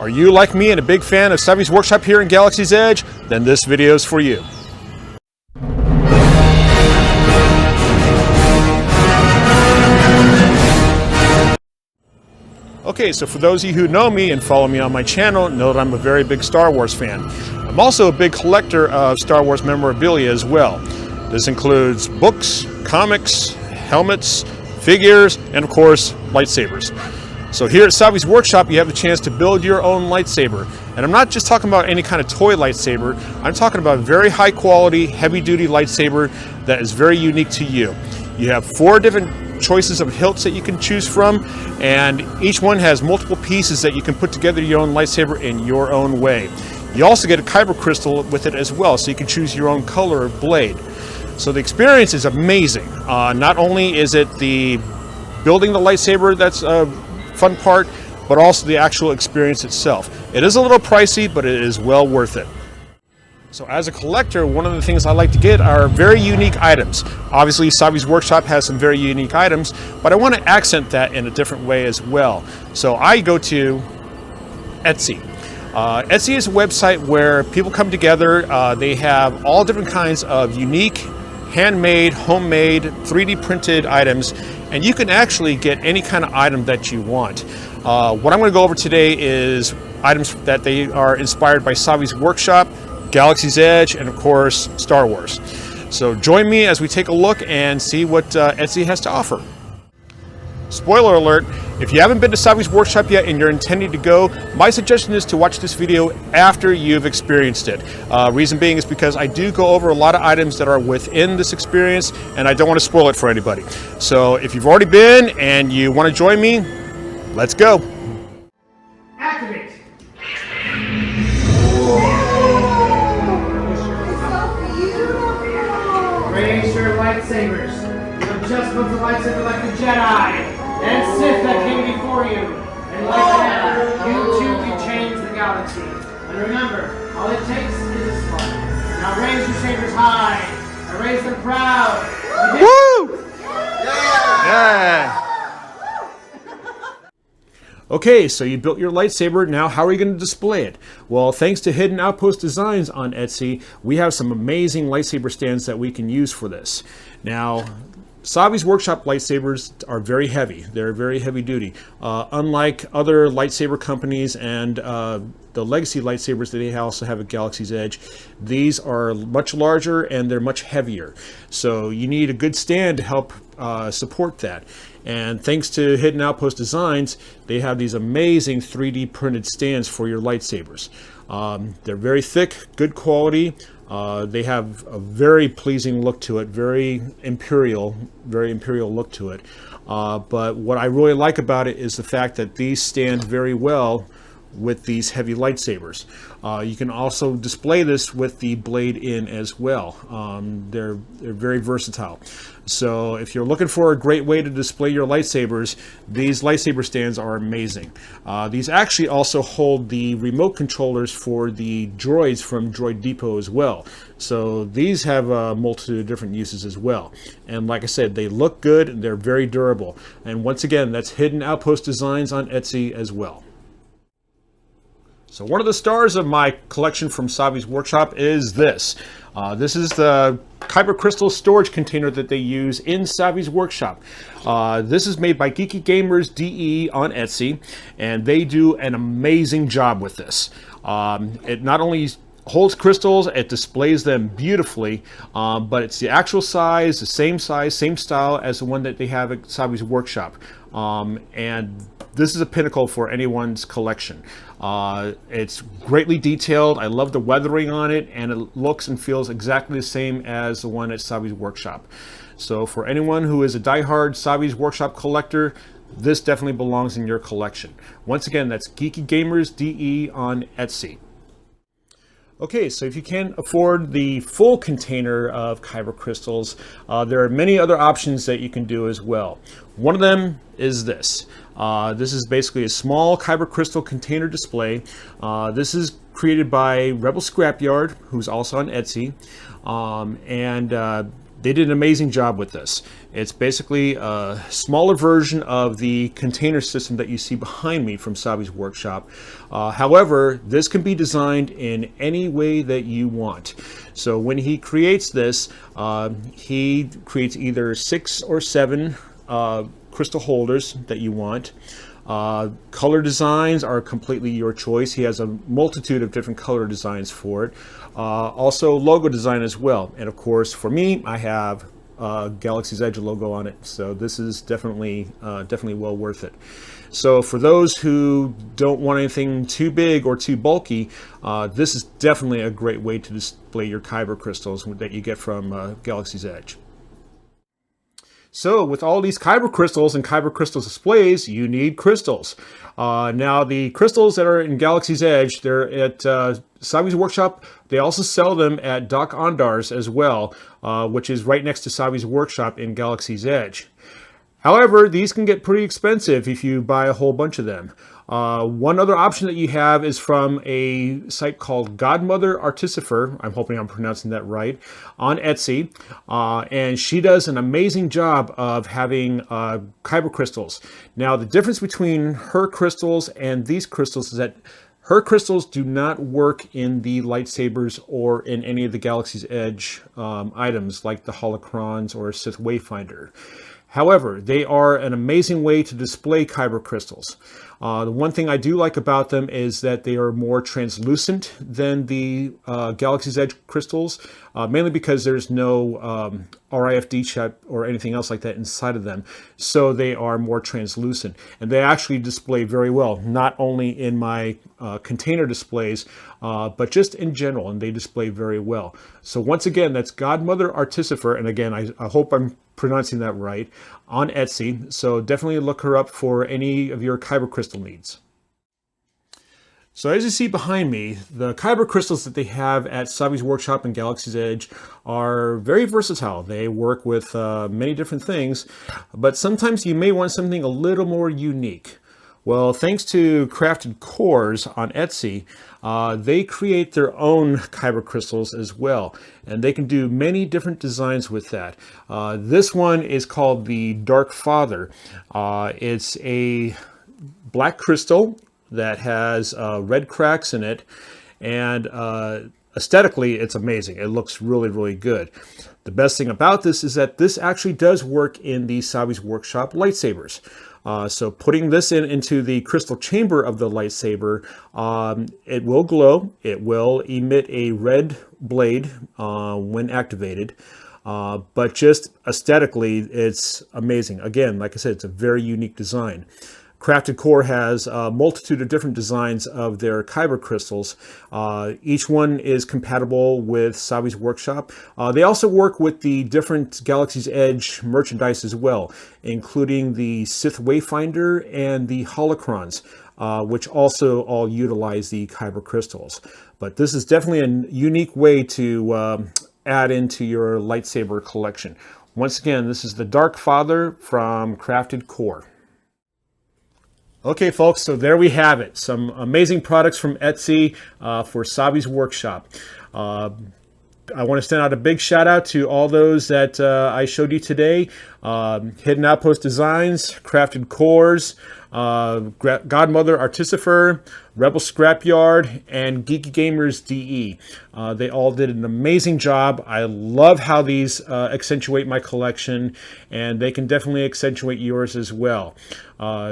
Are you like me and a big fan of Savi'S Workshop here in Galaxy's Edge? Then this video is for you. Okay, so for those of you who know me and follow me on my channel, know that I'm a very big Star Wars fan. I'm also a big collector of Star Wars memorabilia as well. This includes books, comics, helmets, figures, and of course, lightsabers. So here at Savi'S Workshop, you have the chance to build your own lightsaber. And I'm not just talking about any kind of toy lightsaber, I'm talking about a very high quality, heavy duty lightsaber that is very unique to you. You have 4 different choices of hilts that you can choose from, and each one has multiple pieces that you can put together your own lightsaber in your own way. You also get a Kyber crystal with it as well, so you can choose your own color of blade. So the experience is amazing. Not only is it the building the lightsaber that's a fun part, but also the actual experience itself. It is a little pricey, but it is well worth it. So as a collector, one of the things I like to get are very unique items. Obviously, Savi'S Workshop has some very unique items, but I want to accent that in a different way as well. So I go to Etsy. Etsy is a website where people come together. They have all different kinds of unique, handmade, homemade, 3D printed items, and you can actually get any kind of item that you want. What I'm going to go over today is items that they are inspired by Savi'S Workshop, Galaxy's Edge, and of course, Star Wars. So join me as we take a look and see what Etsy has to offer. Spoiler alert, if you haven't been to Savi'S Workshop yet and you're intending to go, my suggestion is to watch this video after you've experienced it. Reason being is because I do go over a lot of items that are within this experience, and I don't want to spoil it for anybody. So if you've already been and you want to join me, let's go. Activate. Raise your lightsabers. You have just moved the lightsaber like the Jedi and Sith that came before you. And like that, you too can change the galaxy. And remember, all it takes is a spark. Now raise your sabers high. And raise them proud. Woo! Yeah! Okay, so you built your lightsaber. Now how are you going to display it? Well, thanks to Hidden Outpost Designs on Etsy, we have some amazing lightsaber stands that we can use for this. Now, Savi'S Workshop lightsabers are very heavy. They're very heavy duty. Unlike other lightsaber companies and the legacy lightsabers that they also have at Galaxy's Edge, these are much larger and they're much heavier. So you need a good stand to help support that. And thanks to Hidden Outpost Designs, they have these amazing 3D printed stands for your lightsabers. They're very thick, good quality. They have a very pleasing look to it, very imperial look to it. But what I really like about it is the fact that these stand very well with these heavy lightsabers. You can also display this with the blade in as well. They're very versatile. So if you're looking for a great way to display your lightsabers, these lightsaber stands are amazing. These actually also hold the remote controllers for the droids from Droid Depot as well. So these have a multitude of different uses as well. And like I said, they look good and they're very durable. And once again, that's Hidden Outpost Designs on Etsy as well. So one of the stars of my collection from Savi'S Workshop is this. This is the Kyber crystal storage container that they use in Savi'S Workshop. This is made by Geeky Gamers DE on Etsy, and they do an amazing job with this. It not only holds crystals, it displays them beautifully, but it's the actual size, same style as the one that they have at Savi'S Workshop. And this is a pinnacle for anyone's collection. It's greatly detailed. I love the weathering on it, and it looks and feels exactly the same as the one at Savi'S Workshop. So for anyone who is a diehard Savi'S Workshop collector, this definitely belongs in your collection. Once again, that's Geeky Gamers DE on Etsy. Okay, so if you can't afford the full container of Kyber crystals, there are many other options that you can do as well. One of them is this. This is basically a small Kyber crystal container display. This is created by Rebel Scrapyard, who's also on Etsy. They did an amazing job with this. It's basically a smaller version of the container system that you see behind me from Savi'S workshop. However, this can be designed in any way that you want. So when he creates this, he creates either 6 or 7 crystal holders that you want. Color designs are completely your choice. He has a multitude of different color designs for it. Also logo design as well. And of course, for me, I have Galaxy's Edge logo on it. So this is definitely well worth it. So for those who don't want anything too big or too bulky, this is definitely a great way to display your Kyber crystals that you get from Galaxy's Edge. So with all these Kyber crystals and Kyber crystal displays, you need crystals. Now the crystals that are in Galaxy's Edge, they're at Savi'S workshop. They also sell them at Doc Ondar's as well, which is right next to Savi'S workshop in Galaxy's Edge. However, these can get pretty expensive if you buy a whole bunch of them. One other option that you have is from a site called Godmother Artificer. I'm hoping I'm pronouncing that right, on Etsy. And she does an amazing job of having Kyber crystals. Now, the difference between her crystals and these crystals is that her crystals do not work in the lightsabers or in any of the Galaxy's Edge items like the holocrons or Sith Wayfinder. However, they are an amazing way to display Kyber crystals. The one thing I do like about them is that they are more translucent than the Galaxy's Edge crystals, mainly because there's no RIFD chip or anything else like that inside of them. So they are more translucent. And they actually display very well, not only in my container displays, but just in general, and they display very well. So once again, that's Godmother Artificer, and again, I hope I'm pronouncing that right, on Etsy. So definitely look her up for any of your Kyber crystal needs. So as you see behind me, the Kyber crystals that they have at Savi'S workshop and Galaxy's Edge are very versatile. They work with many different things, but sometimes you may want something a little more unique. Well, thanks to Crafted Cores on Etsy, they create their own Kyber crystals as well, and they can do many different designs with that. This one is called the Dark Father. It's a black crystal that has red cracks in it, and aesthetically it's amazing. It looks really, really good. The best thing about this is that this actually does work in the Savi'S workshop lightsabers. So putting this into the crystal chamber of the lightsaber, it will glow. It will emit a red blade when activated. But just aesthetically, it's amazing. Again, like I said, it's a very unique design. Crafted Core has a multitude of different designs of their Kyber crystals. Each one is compatible with Savi'S workshop. They also work with the different Galaxy's Edge merchandise as well, including the Sith Wayfinder and the holocrons, which also all utilize the Kyber crystals. But this is definitely a unique way to add into your lightsaber collection. Once again, this is the Dark Father from Crafted Core. Okay, folks, so there we have it. Some amazing products from Etsy for Savi'S workshop. I want to send out a big shout out to all those that I showed you today. Hidden Outpost Designs, Crafted Cores, Godmother Artificer, Rebel Scrapyard, and Geeky Gamers DE. They all did an amazing job. I love how these accentuate my collection, and they can definitely accentuate yours as well.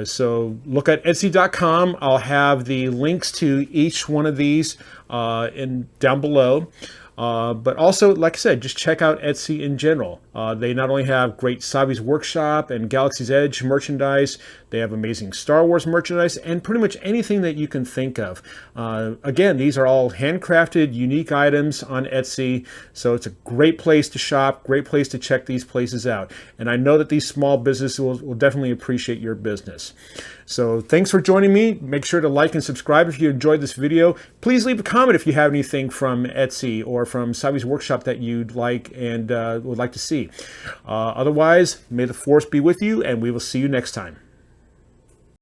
So look at Etsy.com. I'll have the links to each one of these down below. But also, like I said, just check out Etsy in general. They not only have great Savi'S workshop and Galaxy's Edge merchandise, they have amazing Star Wars merchandise, and pretty much anything that you can think of. Again, these are all handcrafted, unique items on Etsy, so it's a great place to shop, great place to check these places out. And I know that these small businesses will definitely appreciate your business. So thanks for joining me. Make sure to like and subscribe if you enjoyed this video. Please leave a comment if you have anything from Etsy or from Savi'S workshop that you'd like and would like to see. Otherwise, may the Force be with you, and we will see you next time.